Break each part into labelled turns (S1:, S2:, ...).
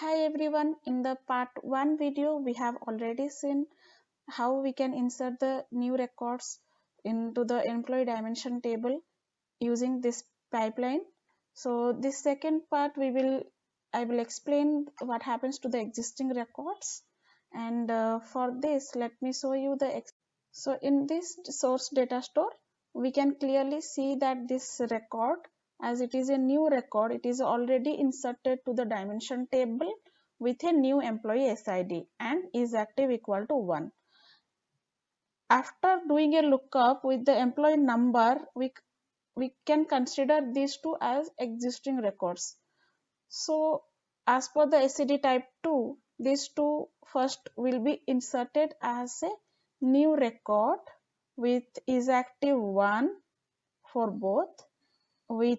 S1: Hi everyone, in the part 1 video we have already seen how we can insert the new records into the employee dimension table using this pipeline. So this second part I will explain what happens to the existing records, and for this let me show you so in this source data store we can clearly see that this record, as it is a new record, it is already inserted to the dimension table with a new employee SID and is active equal to 1. After doing a lookup with the employee number, we can consider these two as existing records. So as per the SCD type 2, these two first will be inserted as a new record with is active 1 for both with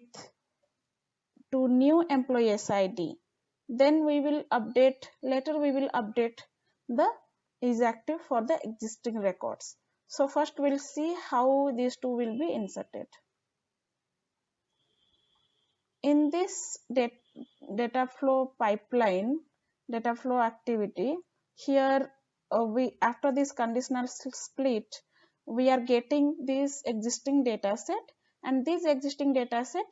S1: to new employee SID. Then we will update the is active for the existing records. So first we'll see how these two will be inserted. In this data flow pipeline, data flow activity, here we after this conditional split, we are getting this existing data set, and this existing data set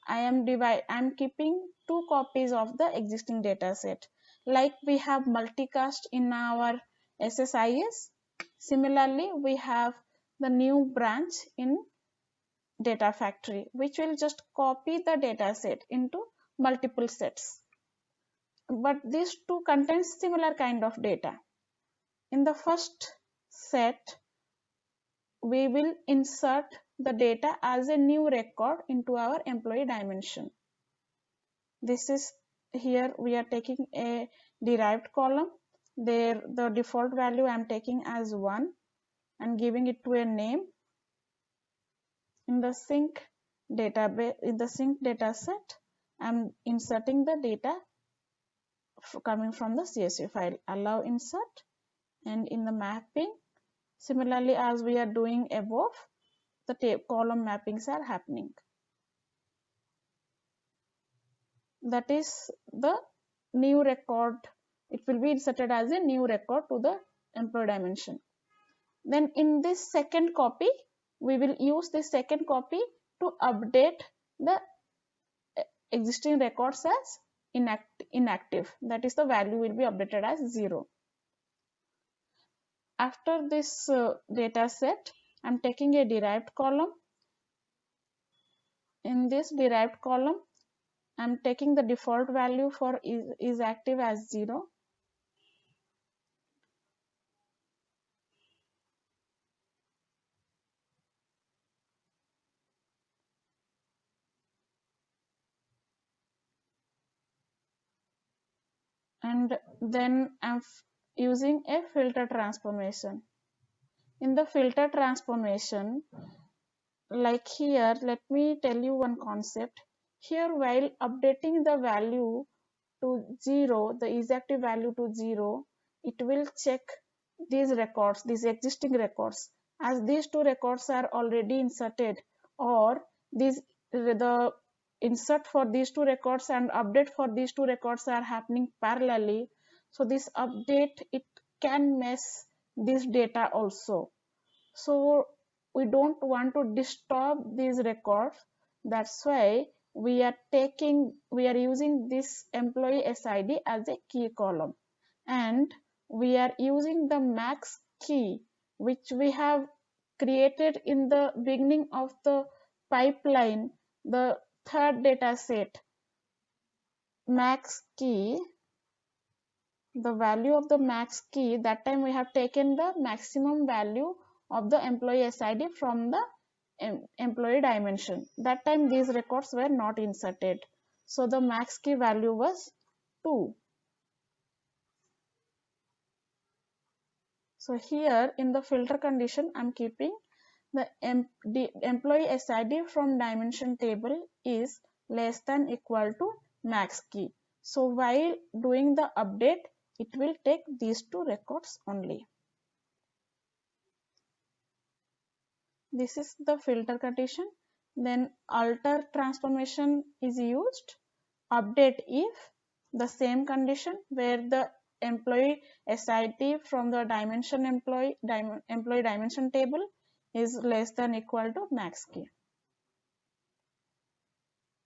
S1: I am keeping 2 copies of the existing data set. Like we have multicast in our SSIS, similarly we have the new branch in data factory, which will just copy the data set into multiple sets. But these two contains similar kind of data. In the first set, we will insert the data as a new record into our employee dimension. This is here we are taking a derived column. There the default value I am taking as 1 and giving it to a name. In the sync database, in the sync data set, I am inserting the data coming from the CSV file. Allow insert, and in the mapping, similarly as we are doing above, the column mappings are happening. That is the new record. It will be inserted as a new record to the employee dimension. Then in this second copy, we will use this second copy to update the existing records as inactive. That is, the value will be updated as 0. After this data set, I am taking a derived column. In this derived column, I am taking the default value for is active as 0. And then I'm using a filter transformation. In the filter transformation, like here, let me tell you one concept. Here, while updating the value to 0, the is active value to 0, it will check these records, these existing records. As these two records are already inserted, or the insert for these two records and update for these two records are happening parallelly, so this update, it can mess this data also. So we don't want to disturb these records. That's why we are using this employee SID as a key column, and we are using the max key which we have created in the beginning of the pipeline, the third data set max key. The value of the max key, that time we have taken the maximum value of the employee SID from the employee dimension. That time these records were not inserted, so the max key value was 2. So here in the filter condition, I'm keeping the employee SID from dimension table is less than equal to max key. So while doing the update, it will take these two records only. This is the filter condition. Then alter transformation is used. Update if the same condition where the employee SID from the employee dimension table is less than equal to max key.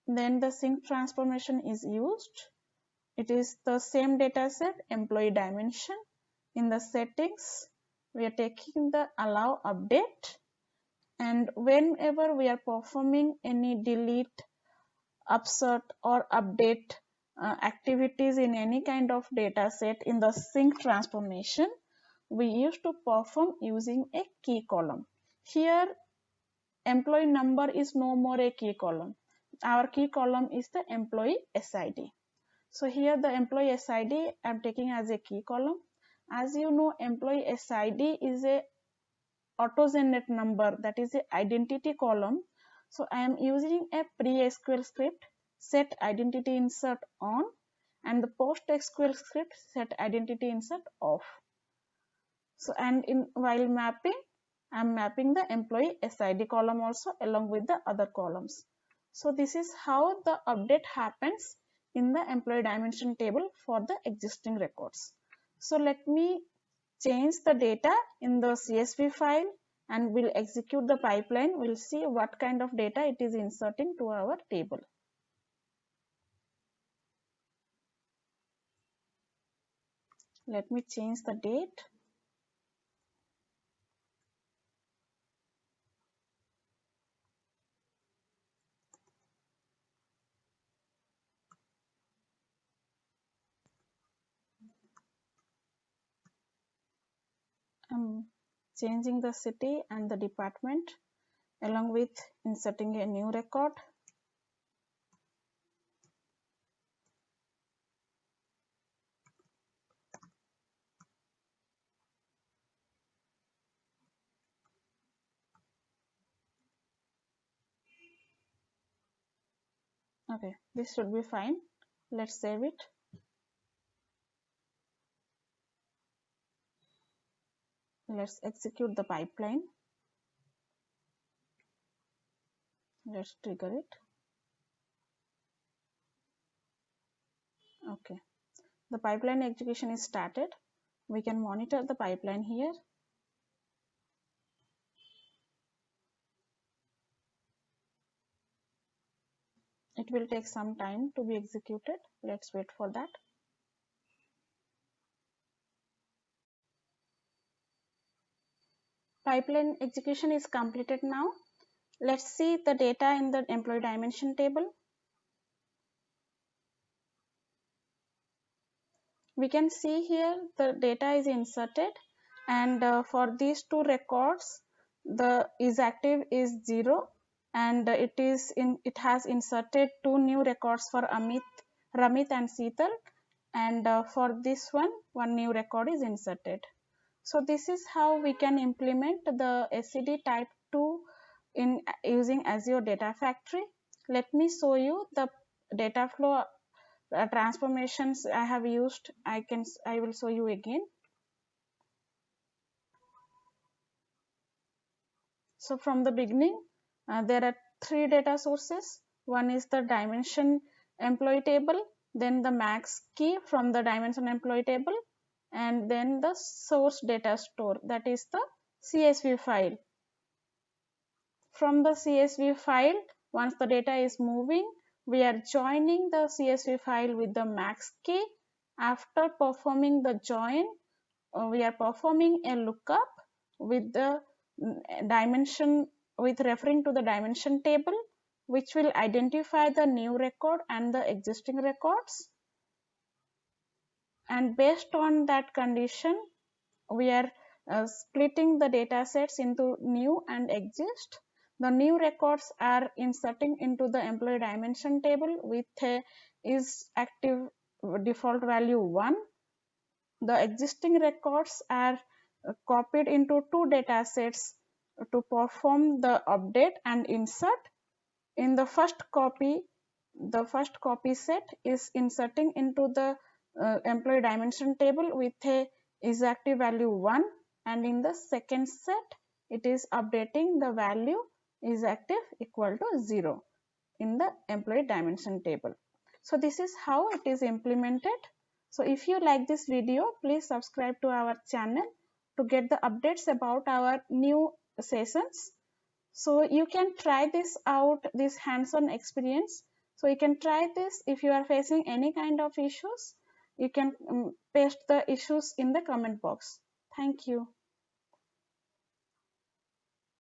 S1: Then the sync transformation is used. It is the same data set, employee dimension. In the settings, we are taking the allow update, and whenever we are performing any delete, upsert or update activities in any kind of data set in the sync transformation, we used to perform using a key column. Here employee number is no more a key column. Our key column is the employee SID. So here the employee SID I am taking as a key column. As you know, employee SID is a auto-generate number, that is a identity column. So I am using a pre-SQL script, set identity insert on, and the post-SQL script, set identity insert off. So and while mapping, I am mapping the employee SID column also along with the other columns. So this is how the update happens in the employee dimension table for the existing records. So let me change the data in the CSV file and we'll execute the pipeline. We'll see what kind of data it is inserting to our table. Let me change the date. I'm changing the city and the department along with inserting a new record. Okay, this should be fine. Let's save it. Let's execute the pipeline. Let's trigger it. Okay, the pipeline execution is started. We can monitor the pipeline here. It will take some time to be executed. Let's wait for that. Pipeline execution is completed now. Let's see the data in the employee dimension table. We can see here the data is inserted, and for these two records the is active is 0, and it has inserted two new records for Ramit and Seetal, and for this one new record is inserted. So this is how we can implement the SCD type 2 in using Azure Data Factory. Let me show you the data flow transformations I have used. I will show you again. So from the beginning, there are three data sources. One is the dimension employee table, then the max key from the dimension employee table, and then the source data store, that is the CSV file. From the CSV file, once the data is moving, we are joining the CSV file with the max key. After performing the join, we are performing a lookup with the dimension, with referring to the dimension table, which will identify the new record and the existing records. And based on that condition, we are splitting the data sets into new and exist. The new records are inserting into the employee dimension table with a is active default value 1. The existing records are copied into two data sets to perform the update and insert. In the first copy set is inserting into the employee dimension table with a is active value 1, and in the second set it is updating the value is active equal to 0 in the employee dimension table. So this is how it is implemented. So if you like this video, please subscribe to our channel to get the updates about our new sessions. So you can try this out, this hands-on experience. So you can try this. If you are facing any kind of issues, you can paste the issues in the comment box. Thank you.